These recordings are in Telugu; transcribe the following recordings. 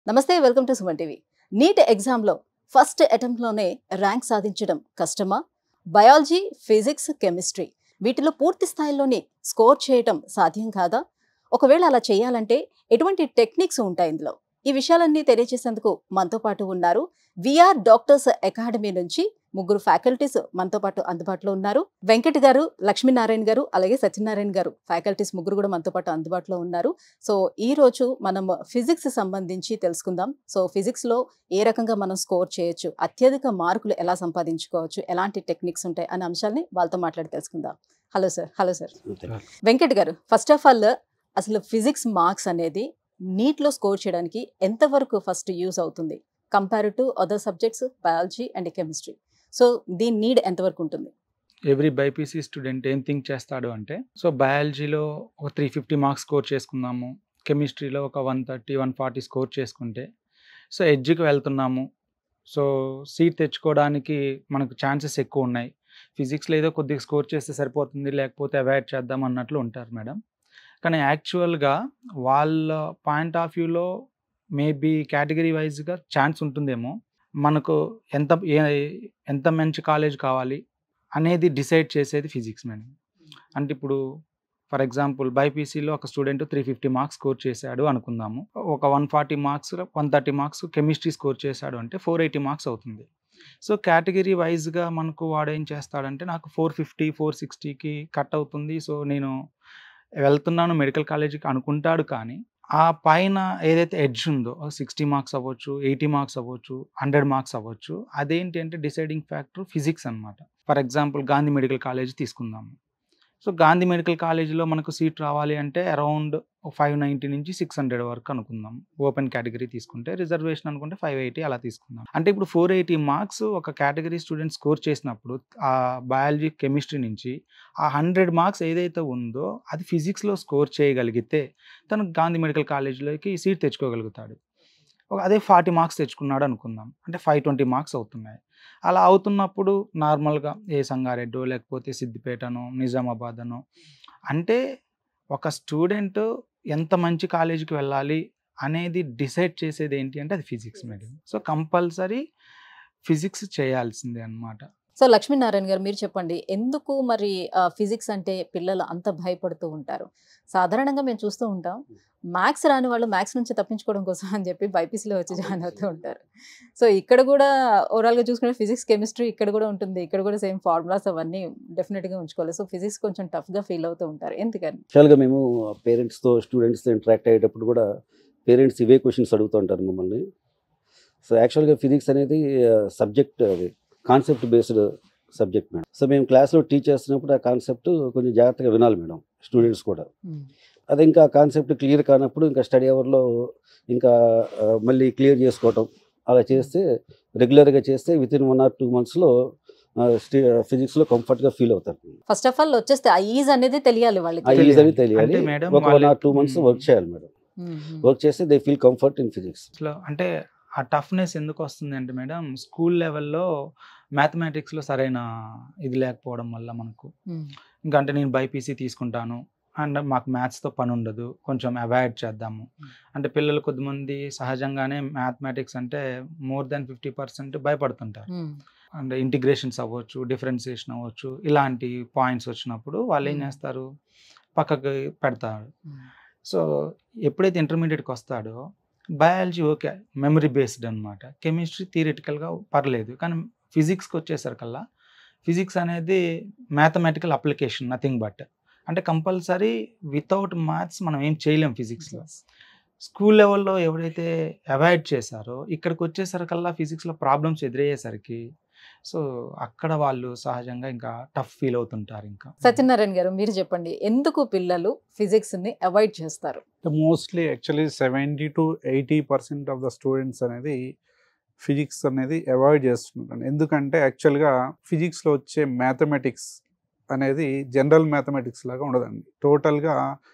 నమస్తే, welcome to Suman TV. NEET ఎగ్జామ్లో ఫస్ట్ అటెంప్ట్లోనే ర్యాంక్ సాధించడం కష్టమా? బయాలజీ, ఫిజిక్స్, కెమిస్ట్రీ వీటిలో పూర్తి స్థాయిలోనే స్కోర్ చేయడం సాధ్యం కాదా? ఒకవేళ అలా చేయాలంటే ఎటువంటి టెక్నిక్స్ ఉంటాయి ఇందులో? ఈ విషయాలన్నీ తెలియజేసేందుకు మనతో పాటు ఉన్నారు విఆర్ డాక్టర్స్ అకాడమీ నుంచి ముగ్గురు ఫ్యాకల్టీస్ మనతో పాటు అందుబాటులో ఉన్నారు. వెంకట్ గారు, లక్ష్మీనారాయణ గారు, అలాగే సత్యనారాయణ గారు ఫ్యాకల్టీస్ ముగ్గురు కూడా మనతో పాటు అందుబాటులో ఉన్నారు. సో ఈ రోజు మనం ఫిజిక్స్ సంబంధించి తెలుసుకుందాం. సో ఫిజిక్స్ లో ఏ రకంగా మనం స్కోర్ చేయొచ్చు, అత్యధిక మార్కులు ఎలా సంపాదించుకోవచ్చు, ఎలాంటి టెక్నిక్స్ ఉంటాయి అనే అంశాలని వాళ్ళతో మాట్లాడి తెలుసుకుందాం. Hello sir. Hello sir. Venkat గారు, ఫస్ట్ ఆఫ్ ఆల్ అసలు ఫిజిక్స్ మార్క్స్ అనేది నీట్లో స్కోర్ చేయడానికి ఎంతవరకు ఫస్ట్ యూజ్ అవుతుంది compare to other subjects, biology and chemistry? So దీని నీడ్ ఎంతవరకు ఉంటుంది? ఎవ్రీ బైపీసీ స్టూడెంట్ ఏం థింక్ చేస్తాడు అంటే, సో బయాలజీలో ఒక 350 మార్క్స్ స్కోర్ చేసుకుందాము, కెమిస్ట్రీలో ఒక 130, 140 స్కోర్ చేసుకుంటే సో ఎడ్జ్కి వెళ్తున్నాము, సో సీట్ తెచ్చుకోవడానికి మనకు ఛాన్సెస్ ఎక్కువ ఉన్నాయి, ఫిజిక్స్లో ఏదో కొద్దిగా స్కోర్ చేస్తే సరిపోతుంది, లేకపోతే అవాయిడ్ చేద్దాం అన్నట్లు ఉంటారు మేడం. కానీ యాక్చువల్గా వాళ్ళ పాయింట్ ఆఫ్ వ్యూలో మేబీ కేటగిరీ వైజ్గా ఛాన్స్ ఉంటుందేమో, మనకు ఎంత మంచి కాలేజ్ కావాలి అనేది డిసైడ్ చేసేది ఫిజిక్స్ మేడం. అంటే ఇప్పుడు ఫర్ ఎగ్జాంపుల్ బైపీసీలో ఒక స్టూడెంట్ 350 మార్క్స్ స్కోర్ చేశాడు అనుకుందాము, ఒక 140 మార్క్స్ 130 మార్క్స్ కెమిస్ట్రీ స్కోర్ చేశాడు అంటే 480 మార్క్స్ అవుతుంది. సో కేటగిరీ వైజ్గా మనకు వాడు ఏం చేస్తాడంటే, నాకు 450, 460కి కట్ అవుతుంది, సో నేను వెళ్తున్నాను మెడికల్ కాలేజీకి అనుకుంటాడు. కానీ ఆ పైన ఏదైతే ఎడ్జ్ ఉందో 60 మార్క్స్ అవ్వచ్చు, 80 మార్క్స్ అవ్వచ్చు, 100 మార్క్స్ అవ్వచ్చు, అదేంటి అంటే డిసైడింగ్ ఫ్యాక్టర్ ఫిజిక్స్ అనమాట. For example Gandhi medical college తీసుకుందాము. సో గాంధీ మెడికల్ కాలేజీలో మనకు సీట్ రావాలి అంటే అరౌండ్ 590 నుంచి 600 వరకు అనుకుందాం. ఓపెన్ కేటగిరీ తీసుకుంటే, రిజర్వేషన్ అనుకుంటే 580 అలా తీసుకుందాం. అంటే ఇప్పుడు 480 మార్క్స్ ఒక కేటగిరీ స్టూడెంట్ స్కోర్ చేసినప్పుడు ఆ బయాలజీ, కెమిస్ట్రీ నుంచి ఆ 100 మార్క్స్ ఏదైతే ఉందో అది ఫిజిక్స్లో స్కోర్ చేయగలిగితే తను గాంధీ మెడికల్ కాలేజీలోకి సీట్ తెచ్చుకోగలుగుతాడు. అదే 40 మార్క్స్ తెచ్చుకున్నాడు అనుకుందాం, అంటే 520 మార్క్స్ అవుతున్నాయి. అలా అవుతున్నప్పుడు నార్మల్గా ఏ సంగారెడ్డో లేకపోతే సిద్దిపేటనో నిజామాబాద్ అనో, అంటే ఒక స్టూడెంట్ ఎంత మంచి కాలేజీకి వెళ్ళాలి అనేది డిసైడ్ చేసేది ఏంటి అంటే అది physics madam. So compulsory physics చేయాల్సిందే అన్నమాట. సో లక్ష్మీనారాయణ గారు, మీరు చెప్పండి, ఎందుకు మరి ఫిజిక్స్ అంటే పిల్లలు అంత భయపడుతూ ఉంటారు? సాధారణంగా మేము చూస్తూ ఉంటాం, మ్యాథ్స్ రాని వాళ్ళు మ్యాథ్స్ నుంచి తప్పించుకోవడం కోసం అని చెప్పి బైపీసీలో వచ్చి జాయిన్ అవుతూ ఉంటారు. సో ఇక్కడ కూడా ఓవరాల్గా చూసుకుంటే ఫిజిక్స్, కెమిస్ట్రీ ఇక్కడ కూడా ఉంటుంది, ఇక్కడ కూడా సేమ్ ఫార్ములాస్ అవన్నీ డెఫినెట్గా ఉంచుకోవాలి. సో ఫిజిక్స్ కొంచెం టఫ్గా ఫీల్ అవుతూ ఉంటారు, ఎందుకని? యాక్చువల్గా మేము పేరెంట్స్తో, స్టూడెంట్స్తో ఇంటరాక్ట్ అయ్యేటప్పుడు కూడా పేరెంట్స్ ఇవే క్వశ్చన్స్ అడుగుతూ ఉంటారు మమ్మల్ని. సో యాక్చువల్గా ఫిజిక్స్ అనేది సబ్జెక్ట్, అది concept based subject madam. So మేము క్లాస్లో టీచ్ చేస్తున్నప్పుడు ఆ కాన్సెప్ట్ కొంచెం జాగ్రత్తగా వినాలి మేడం, స్టూడెంట్స్ కూడా. అది ఇంకా కాన్సెప్ట్ క్లియర్ కానప్పుడు ఇంకా స్టడీ అవర్లో ఇంకా మళ్ళీ క్లియర్ చేసుకోవటం అలా చేస్తే, రెగ్యులర్గా చేస్తే విత్ ఇన్ 1 or 2 monthsలో ఫిజిక్స్లో కంఫర్ట్గా ఫీల్ అవుతారు. ఫస్ట్ ఆఫ్ ఆల్ వచ్చేస్తే ఆ ఈజ్ అనేది తెలియాలి వాళ్ళకి. ఆ ఈజ్ అనేది తెలియాలి. ఒక 1 or 2 months వర్క్ చేయాలి మేడం. వర్క్ చేస్తే they feel comfort in physics. అంటే ఆ టఫ్నెస్ ఎందుకు వస్తుంది అంటే మేడం, స్కూల్ లెవెల్లో మ్యాథమెటిక్స్లో సరైన ఇది లేకపోవడం వల్ల మనకు ఇంకా, అంటే నేను బైపీసీ తీసుకుంటాను అండ్ మాకు మ్యాథ్స్తో పని ఉండదు, కొంచెం అవాయిడ్ చేద్దాము అంటే పిల్లలు కొద్దిమంది సహజంగానే మ్యాథమెటిక్స్ అంటే మోర్ దాన్ 50% భయపడుతుంటారు. అంటే ఇంటిగ్రేషన్స్ అవ్వచ్చు, డిఫరెన్సియేషన్ అవ్వచ్చు, ఇలాంటి పాయింట్స్ వచ్చినప్పుడు వాళ్ళు ఏం చేస్తారు, పక్కకి పెడతారు. సో ఎప్పుడైతే ఇంటర్మీడియట్కి వస్తాడో బయాలజీ ఓకే మెమరీ బేస్డ్ అనమాట, కెమిస్ట్రీ థియరిటికల్గా పర్లేదు, కానీ ఫిజిక్స్కి వచ్చేసరికల్లా ఫిజిక్స్ అనేది మ్యాథమెటికల్ అప్లికేషన్, నథింగ్ బట్. అంటే కంపల్సరీ వితౌట్ మ్యాథ్స్ మనం ఏం చేయలేం ఫిజిక్స్లో. స్కూల్ లెవెల్లో ఎవరైతే అవాయిడ్ చేశారో ఇక్కడికి వచ్చేసరికల్లా ఫిజిక్స్లో ప్రాబ్లమ్స్ ఎదురయ్యేసరికి సో అక్కడ వాళ్ళు సహజంగా ఇంకా టఫ్ ఫీల్ అవుతుంటారు. ఇంకా సత్యనారాయణ గారు, మీరు చెప్పండి, ఎందుకు పిల్లలు ఫిజిక్స్ని అవాయిడ్ చేస్తారు? Mostly actually 70 to 80% of the students అనేది ఫిజిక్స్ అనేది అవాయిడ్ చేస్తున్నారు. ఎందుకంటే యాక్చువల్గా ఫిజిక్స్లో వచ్చే మ్యాథమెటిక్స్ అనేది జనరల్ మ్యాథమెటిక్స్ లాగా ఉండదండి. టోటల్గా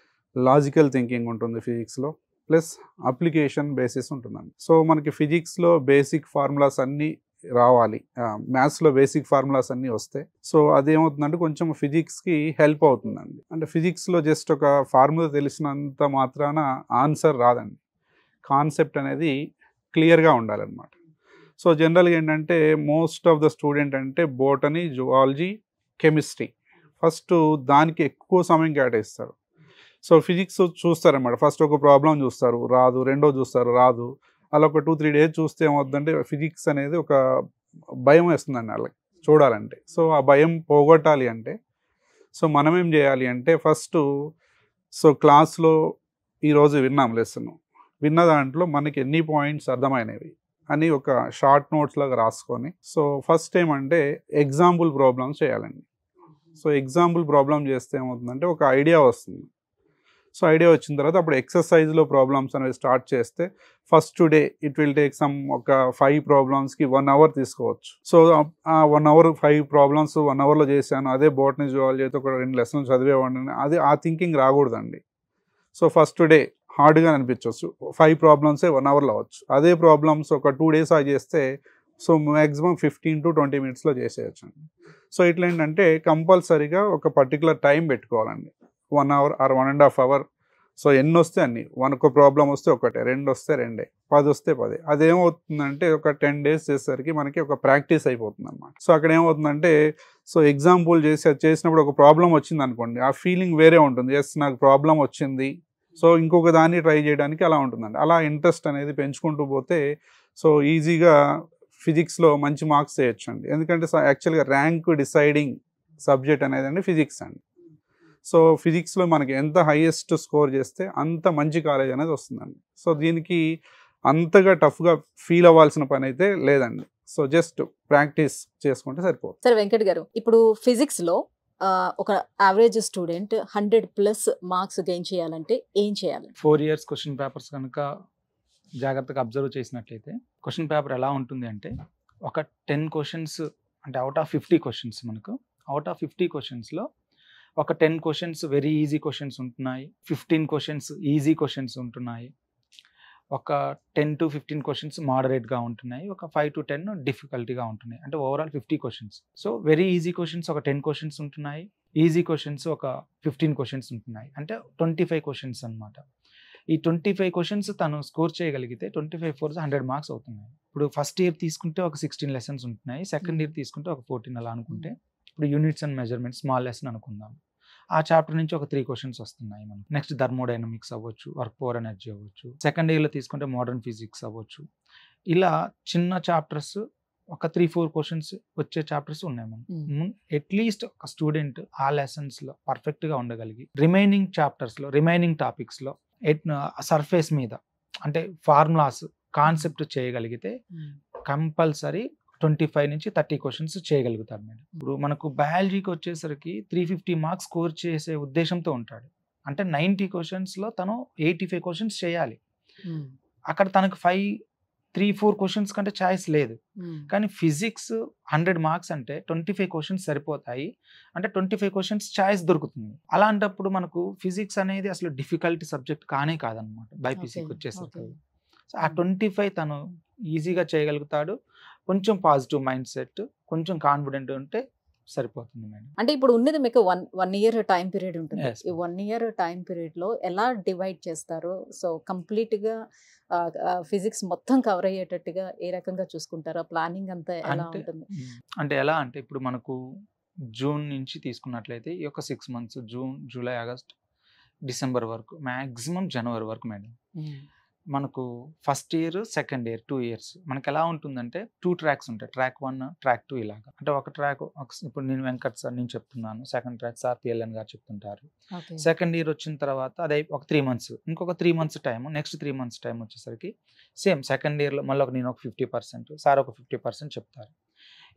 లాజికల్ థింకింగ్ ఉంటుంది ఫిజిక్స్లో, ప్లస్ అప్లికేషన్ బేసిస్ ఉంటుందండి. సో మనకి ఫిజిక్స్లో బేసిక్ ఫార్ములాస్ అన్నీ రావాలి, మ్యాథ్స్లో బేసిక్ ఫార్ములాస్ అన్నీ వస్తాయి. సో అదేమవుతుందంటే కొంచెం ఫిజిక్స్కి హెల్ప్ అవుతుందండి. అంటే ఫిజిక్స్లో జస్ట్ ఒక ఫార్ములా తెలిసినంత మాత్రాన ఆన్సర్ రాదండి. కాన్సెప్ట్ అనేది క్లియర్గా ఉండాలన్నమాట. సో జనరల్గా ఏంటంటే మోస్ట్ ఆఫ్ ద స్టూడెంట్ అంటే బోటనీ, జువాలజీ, కెమిస్ట్రీ ఫస్ట్ దానికి ఎక్కువ సమయం కేటాయిస్తారు. సో ఫిజిక్స్ చూస్తారన్నమాట. ఫస్ట్ ఒక ప్రాబ్లం చూస్తారు, రాదు. రెండో చూస్తారు, రాదు. అలా ఒక 2-3 డేస్ చూస్తే ఏమవుతుందంటే ఫిజిక్స్ అనేది ఒక భయం వేస్తుందండి వాళ్ళకి చూడాలంటే. సో ఆ భయం పోగొట్టాలి అంటే సో మనం ఏం చేయాలి అంటే ఫస్ట్ సో క్లాస్లో ఈరోజు విన్నాం లెసన్, విన్న దాంట్లో మనకి ఎన్ని పాయింట్స్ అర్థమైనవి అని ఒక షార్ట్ నోట్స్ లాగా రాసుకొని సో ఫస్ట్ ఏమంటే ఎగ్జాంపుల్ ప్రాబ్లమ్స్ చేయాలండి. సో ఎగ్జాంపుల్ ప్రాబ్లం చేస్తే ఏమవుతుందంటే ఒక ఐడియా వస్తుంది. సో ఐడియా వచ్చిన తర్వాత అప్పుడు ఎక్సర్సైజ్లో ప్రాబ్లమ్స్ అనేవి స్టార్ట్ చేస్తే first day it will take some ఒక 5 ప్రాబ్లమ్స్కి 1 అవర్ తీసుకోవచ్చు. సో ఆ 1 అవర్ 5 ప్రాబ్లమ్స్ 1 అవర్లో చేశాను, అదే బోటనీ జువాలజీ అయితే ఒక 2 లెసన్లు చదివేవాడిని, అది ఆ థింకింగ్ రాకూడదండి. సో ఫస్ట్ డే హార్డ్గా అనిపించవచ్చు, 5 ప్రాబ్లమ్సే 1 అవర్లో అవ్వచ్చు. అదే ప్రాబ్లమ్స్ ఒక 2 డేస్ చేస్తే సో మ్యాక్సిమం 15 to 20 మినిట్స్లో చేసేయచ్చు అండి. సో ఇట్లా ఏంటంటే కంపల్సరీగా ఒక పర్టికులర్ టైం పెట్టుకోవాలండి, 1 అవర్ ఆర్ 1.5 అవర్. సో ఎన్ని వస్తే అన్ని, ఒక ప్రాబ్లం వస్తే ఒకటే, 2 వస్తే 2, 10 వస్తే 10. అదేమవుతుందంటే ఒక 10 డేస్ చేసేసరికి మనకి ఒక ప్రాక్టీస్ అయిపోతుంది అన్నమాట. సో అక్కడ ఏమవుతుందంటే సో ఎగ్జాంపుల్ చేసినప్పుడు ఒక ప్రాబ్లం వచ్చింది అనుకోండి, ఆ ఫీలింగ్ వేరే ఉంటుంది. ఎస్ నాకు ప్రాబ్లం వచ్చింది, సో ఇంకొక దాన్ని ట్రై చేయడానికి అలా ఉంటుందండి. అలా ఇంట్రెస్ట్ అనేది పెంచుకుంటూ పోతే సో ఈజీగా ఫిజిక్స్లో మంచి మార్క్స్ చేయొచ్చు అండి. ఎందుకంటే యాక్చువల్గా ర్యాంక్ డిసైడింగ్ సబ్జెక్ట్ అనేది అండి ఫిజిక్స్ అండి. సో ఫిజిక్స్లో మనకి ఎంత హైయెస్ట్ స్కోర్ చేస్తే అంత మంచి కాలేజ్ అనేది వస్తుందండి. సో దీనికి అంతగా టఫ్గా ఫీల్ అవ్వాల్సిన పని అయితే లేదండి. సో జస్ట్ ప్రాక్టీస్ చేసుకుంటే సరిపోతుంది. సరే వెంకట్ గారు, ఇప్పుడు ఫిజిక్స్లో ఒక యావరేజ్ స్టూడెంట్ 100+ మార్క్స్ గెయిన్ చేయాలంటే ఏం చేయాలి? 4 years క్వశ్చన్ పేపర్స్ కనుక జాగ్రత్తగా అబ్జర్వ్ చేసినట్లయితే క్వశ్చన్ పేపర్ ఎలా ఉంటుంది అంటే ఒక 10 క్వశ్చన్స్ అంటే అవుట్ ఆఫ్ 50 క్వశ్చన్స్, మనకు అవుట్ ఆఫ్ 50 క్వశ్చన్స్లో ఒక 10 క్వశ్చన్స్ వెరీ ఈజీ క్వశ్చన్స్ ఉంటున్నాయి, 15 క్వశ్చన్స్ ఈజీ క్వశ్చన్స్ ఉంటున్నాయి, ఒక 10 to 15 క్వశ్చన్స్ మోడరేట్గా ఉంటున్నాయి, ఒక 5 to 10 డిఫికల్టీగా ఉంటున్నాయి. అంటే overall 50 questions. So very easy questions ఒక 10 క్వశ్చన్స్ ఉంటున్నాయి, ఈజీ క్వశ్చన్స్ ఒక 15 క్వశ్చన్స్ ఉంటున్నాయి, అంటే 25 క్వశ్చన్స్ అనమాట. ఈ 25 క్వశ్చన్స్ తను స్కోర్ చేయగలిగితే 25 4 100 మార్క్స్ అవుతున్నాయి. ఇప్పుడు ఫస్ట్ ఇయర్ తీసుకుంటే ఒక 16 లెసన్స్ ఉంటున్నాయి, సెకండ్ ఇయర్ తీసుకుంటే ఒక 14 అలా అనుకుంటే, ఇప్పుడు units and measurements small lesson అనుకుందాం, ఆ చాప్టర్ నుంచి ఒక 3 క్వశ్చన్స్ వస్తున్నాయి మనకు. నెక్స్ట్ థర్మోడైనమిక్స్ అవ్వచ్చు, వర్క్ పవర్ ఎనర్జీ అవ్వచ్చు, సెకండ్ ఇయర్లో తీసుకుంటే మోడర్న్ ఫిజిక్స్ అవ్వచ్చు. ఇలా చిన్న చాప్టర్స్ ఒక 3-4 క్వశ్చన్స్ వచ్చే చాప్టర్స్ ఉన్నాయి మనం. అట్లీస్ట్ ఒక స్టూడెంట్ ఆ లెసన్స్లో పర్ఫెక్ట్గా ఉండగలిగి రిమైనింగ్ చాప్టర్స్లో రిమైనింగ్ టాపిక్స్లో సర్ఫేస్ మీద అంటే ఫార్ములాస్ కాన్సెప్ట్ చేయగలిగితే కంపల్సరీ 25 నుంచి 30 క్వశ్చన్స్ చేయగలుగుతాడు మేడం. ఇప్పుడు మనకు బయాలజీకి వచ్చేసరికి 350 మార్క్స్ స్కోర్ చేసే ఉద్దేశంతో ఉంటాడు. అంటే 90 క్వశ్చన్స్లో తను 85 క్వశ్చన్స్ చేయాలి. అక్కడ తనకు 3-4 క్వశ్చన్స్ కంటే ఛాయిస్ లేదు. కానీ ఫిజిక్స్ 100 మార్క్స్ అంటే 25 క్వశ్చన్స్ సరిపోతాయి, అంటే 25 క్వశ్చన్స్ ఛాయిస్ దొరుకుతుంది. అలాంటప్పుడు మనకు ఫిజిక్స్ అనేది అసలు డిఫికల్టీ సబ్జెక్ట్ కానే కాదనమాట బైపీసీకి వచ్చేసరికి. సో ఆ 25 తను ఈజీగా చేయగలుగుతాడు. కొంచెం పాజిటివ్ మైండ్ సెట్, కొంచెం కాన్ఫిడెంట్ ఉంటే సరిపోతుంది మేడం. అంటే ఇప్పుడు ఉన్నది మీకు వన్ ఇయర్ టైం పీరియడ్ ఉంటుంది. Yes. ఈ 1 ఇయర్ టైం పీరియడ్లో ఎలా డివైడ్ చేస్తారు? సో కంప్లీట్గా ఫిజిక్స్ మొత్తం కవర్ అయ్యేటట్టుగా ఏ రకంగా చూసుకుంటారా? ప్లానింగ్ అంతా ఎలా ఉంటుంది? అంటే ఎలా అంటే ఇప్పుడు మనకు జూన్ నుంచి తీసుకున్నట్లయితే ఈ యొక్క 6 months June, July, August, December వరకు, మ్యాక్సిమం జనవరి వరకు మేడం. మనకు first year, second year 2 years మనకు ఎలా ఉంటుందంటే 2 tracks ఉంటాయి, ట్రాక్ 1, ట్రాక్ 2 ఇలాగా. అంటే ఒక ట్రాక్ ఇప్పుడు నేను వెంకట్ సార్ నేను చెప్తున్నాను, సెకండ్ ట్రాక్ సార్ పిఎల్ఎన్ గారు చెప్తుంటారు. సెకండ్ ఇయర్ వచ్చిన తర్వాత అదే ఒక 3 months, ఇంకొక 3 months time, next 3 months time వచ్చేసరికి సేమ్ సెకండ్ ఇయర్లో మళ్ళీ నేను ఒక 50%, సార్ ఒక 50% చెప్తారు.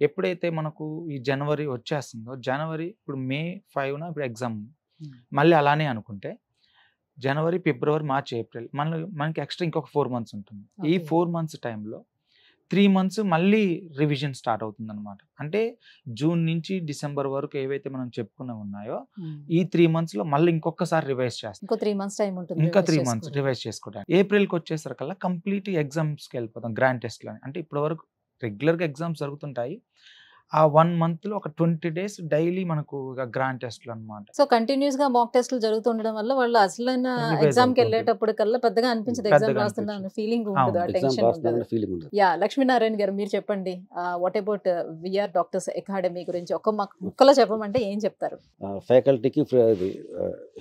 ఎప్పుడైతే మనకు ఈ జనవరి వచ్చేస్తుందో, జనవరి ఇప్పుడు May 5న ఇప్పుడు ఎగ్జామ్, మళ్ళీ అలానే అనుకుంటే జనవరి, ఫిబ్రవరి, మార్చ్, ఏప్రిల్ మనకి ఎక్స్ట్రా ఇంకొక 4 months ఉంటుంది. ఈ 4 months టైంలో 3 months మళ్ళీ రివిజన్ స్టార్ట్ అవుతుంది అనమాట. అంటే జూన్ నుంచి డిసెంబర్ వరకు ఏవైతే మనం చెప్పుకున్నవి ఉన్నాయో ఈ 3 monthsలో మళ్ళీ ఇంకొకసారి రివైజ్ చేస్తాం. ఇంకో 3 months టైం ఉంటుంది, ఇంకా 3 months రివైజ్ చేసుకోవడానికి. ఏప్రిల్కి వచ్చేసరికల్లా కంప్లీట్ ఎగ్జామ్స్కి వెళ్ళిపోతాం, గ్రాండ్ టెస్ట్లు అని. అంటే ఇప్పటి వరకు రెగ్యులర్గా ఎగ్జామ్స్ జరుగుతుంటాయి, ఆ 1 మంత్లో ఒక 20 days డైలీ మనకు గ్రాండ్ టెస్ట్లు అనమాట. సో కంటిన్యూస్ గా మాక్ టెస్ట్లు జరుగుతుండడం వల్ల వాళ్ళు అసలైన Revise ఎగ్జామ్ కి అవుతుంది. వెళ్ళేటప్పుడు కల్లా పెద్దగా అనిపించదు, ఎగ్జామ్ పెద్దగా రాస్తున్నా అనిపించదు. ఫీలింగ్ ఉండదు, ఆ అవును. ఎగ్జామ్ టెన్షన్ ఉండదు. రాస్తున్న ఫీలింగ్ ఉంటుంది. యా, లక్ష్మీనారాయణ గారు మీరు చెప్పండి, what about VR doctors academy గురించి ఒక ముక్కలో చెప్పమంటే ఏం చెప్తారు? ఫ్యాకల్టీకి అది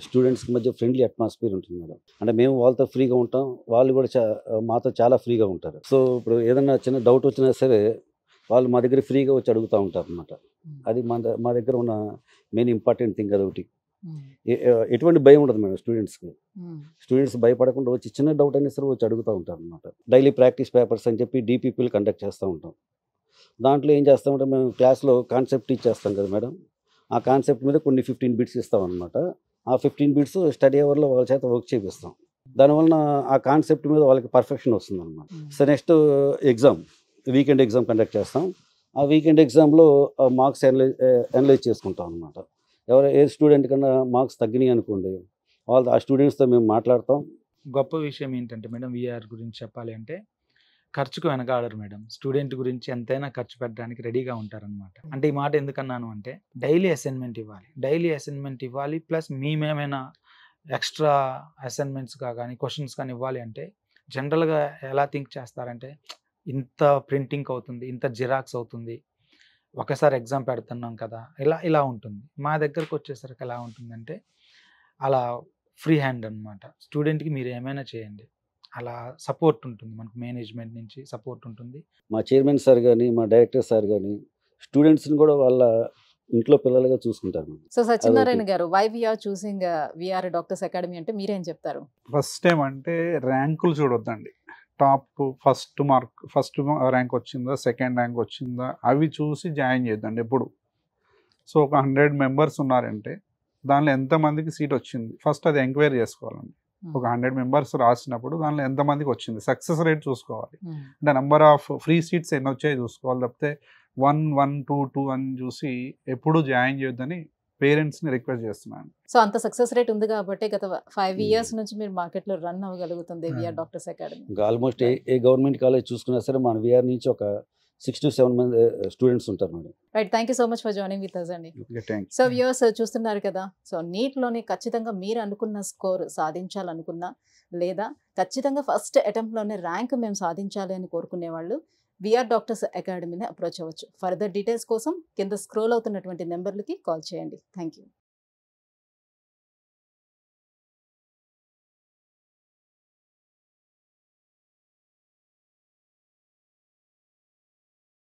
స్టూడెంట్స్కి మధ్య ఫ్రెండ్లీ అట్మాస్ఫియర్ ఉంటుంది మేడం. అంటే మేము వాళ్ళతో ఫ్రీగా ఉంటాం, వాళ్ళు కూడా మాతో చాలా ఫ్రీగా ఉంటారు. సో ఇప్పుడు ఏదైనా చిన్న డౌట్ వచ్చినా సరే వాళ్ళు మా దగ్గర ఫ్రీగా వచ్చి అడుగుతూ ఉంటారు అనమాట. అది మా దగ్గర ఉన్న మెయిన్ ఇంపార్టెంట్ థింగ్ అదొకటి. ఎటువంటి భయం ఉండదు మేడం స్టూడెంట్స్కి. స్టూడెంట్స్ భయపడకుండా వచ్చి చిన్న డౌట్ అయినా సరే వచ్చి అడుగుతూ ఉంటారు అనమాట. డైలీ ప్రాక్టీస్ పేపర్స్ అని చెప్పి DPPలు కండక్ట్ చేస్తూ ఉంటాం. దాంట్లో ఏం చేస్తామంటే మేము క్లాస్లో కాన్సెప్ట్ ఇచ్చేస్తాం కదా మేడం, ఆ కాన్సెప్ట్ మీద కొన్ని 15 బిట్స్ ఇస్తాం అనమాట. ఆ 15 బిట్స్ స్టడీ అవర్లో వాళ్ళ చేత వర్క్ చేపిస్తాం. దానివలన ఆ కాన్సెప్ట్ మీద వాళ్ళకి పర్ఫెక్షన్ వస్తుంది అనమాట. So next exam, weekend exam conduct చేస్తాం. ఆ వీకెండ్ ఎగ్జామ్లో మార్క్స్ అనలైజ్ చేసుకుంటాం అనమాట. ఏ స్టూడెంట్ కన్నా మార్క్స్ తగ్గినాయి అనుకోండి, ఆ స్టూడెంట్స్తో మేము మాట్లాడతాం. గొప్ప విషయం ఏంటంటే మేడం, విఆర్ గురించి చెప్పాలి అంటే ఖర్చుకు వెనకాడరు మేడం. స్టూడెంట్ గురించి ఎంతైనా ఖర్చు పెట్టడానికి రెడీగా ఉంటారనమాట. అంటే ఈ మాట ఎందుకన్నాను అంటే డైలీ అసైన్మెంట్ ఇవ్వాలి, ప్లస్ మేమేమైనా ఎక్స్ట్రా అసైన్మెంట్స్గా కానీ క్వశ్చన్స్ కానీ ఇవ్వాలి అంటే జనరల్గా ఎలా థింక్ చేస్తారంటే ఇంత ప్రింటింగ్ అవుతుంది, ఇంత జిరాక్స్ అవుతుంది, ఒకసారి ఎగ్జామ్ పెడుతున్నాం కదా, ఇలా ఉంటుంది. మా దగ్గరకు వచ్చేసరికి ఎలా ఉంటుందంటే అలా ఫ్రీ హ్యాండ్ అనమాట. స్టూడెంట్కి మీరు ఏమైనా చేయండి, అలా సపోర్ట్ ఉంటుంది, మనకు మేనేజ్మెంట్ నుంచి సపోర్ట్ ఉంటుంది. మా చైర్మన్ సార్ కానీ మా డైరెక్టర్ సార్ కానీ స్టూడెంట్స్ని కూడా వాళ్ళ ఇంట్లో పిల్లలుగా చూసుకుంటారు. So Satyanarayana garu, why we are choosing VR doctors academy అంటే మీరేం చెప్తారు? ఫస్ట్ ఏమంటే ర్యాంకులు చూడొద్దండి. టాప్ ఫస్ట్ ర్యాంక్ వచ్చిందా, సెకండ్ ర్యాంక్ వచ్చిందా, అవి చూసి జాయిన్ చేద్దండి ఎప్పుడు. సో ఒక 100 మెంబర్స్ ఉన్నారంటే దానిలో ఎంతమందికి సీట్ వచ్చింది ఫస్ట్ అది ఎంక్వైరీ చేసుకోవాలండి. ఒక 100 మెంబర్స్ రాసినప్పుడు దానిలో ఎంతమందికి వచ్చింది, సక్సెస్ రేట్ చూసుకోవాలి. అంటే నెంబర్ ఆఫ్ ఫ్రీ సీట్స్ ఎన్ని వచ్చాయి చూసుకోవాలి, తప్పితే 1, 1, 2, 2 అని చూసి ఎప్పుడు జాయిన్ చేయొద్దని పేరెంట్స్ని రిక్వెస్ట్ చేస్తున్నాను. సో అంత సక్సెస్ రేట్ ఉంది కాబట్టి గత 5 years నుంచి మీరు మార్కెట్లో రన్ అవ్వగలుగుతుంది విఆర్ డాక్టర్స్ అకాడమీ. ఇంకా ఆల్మోస్ట్ ఏ గవర్నమెంట్ కాలేజ్ చూసుకున్నా సరే మన విఆర్ నుంచి ఒక 6 to 7 మంది స్టూడెంట్స్ ఉంటారు madam. Right, thank you so much for joining with us అండి. సో వ్యూవర్స్ చూస్తున్నారు కదా, సో నీట్లోని ఖచ్చితంగా మీరు అనుకున్న స్కోర్ సాధించాలనుకున్నా, లేదా ఖచ్చితంగా ఫస్ట్ అటెంప్ట్లోనే ర్యాంక్ మేము సాధించాలి అని కోరుకునే వాళ్ళు విఆర్ డాక్టర్స్ అకాడమీని అప్రోచ్ అవ్వచ్చు. ఫర్దర్ డీటెయిల్స్ కోసం కింద స్క్రోల్ అవుతున్నటువంటి నెంబర్లకి కాల్ చేయండి. Thank you.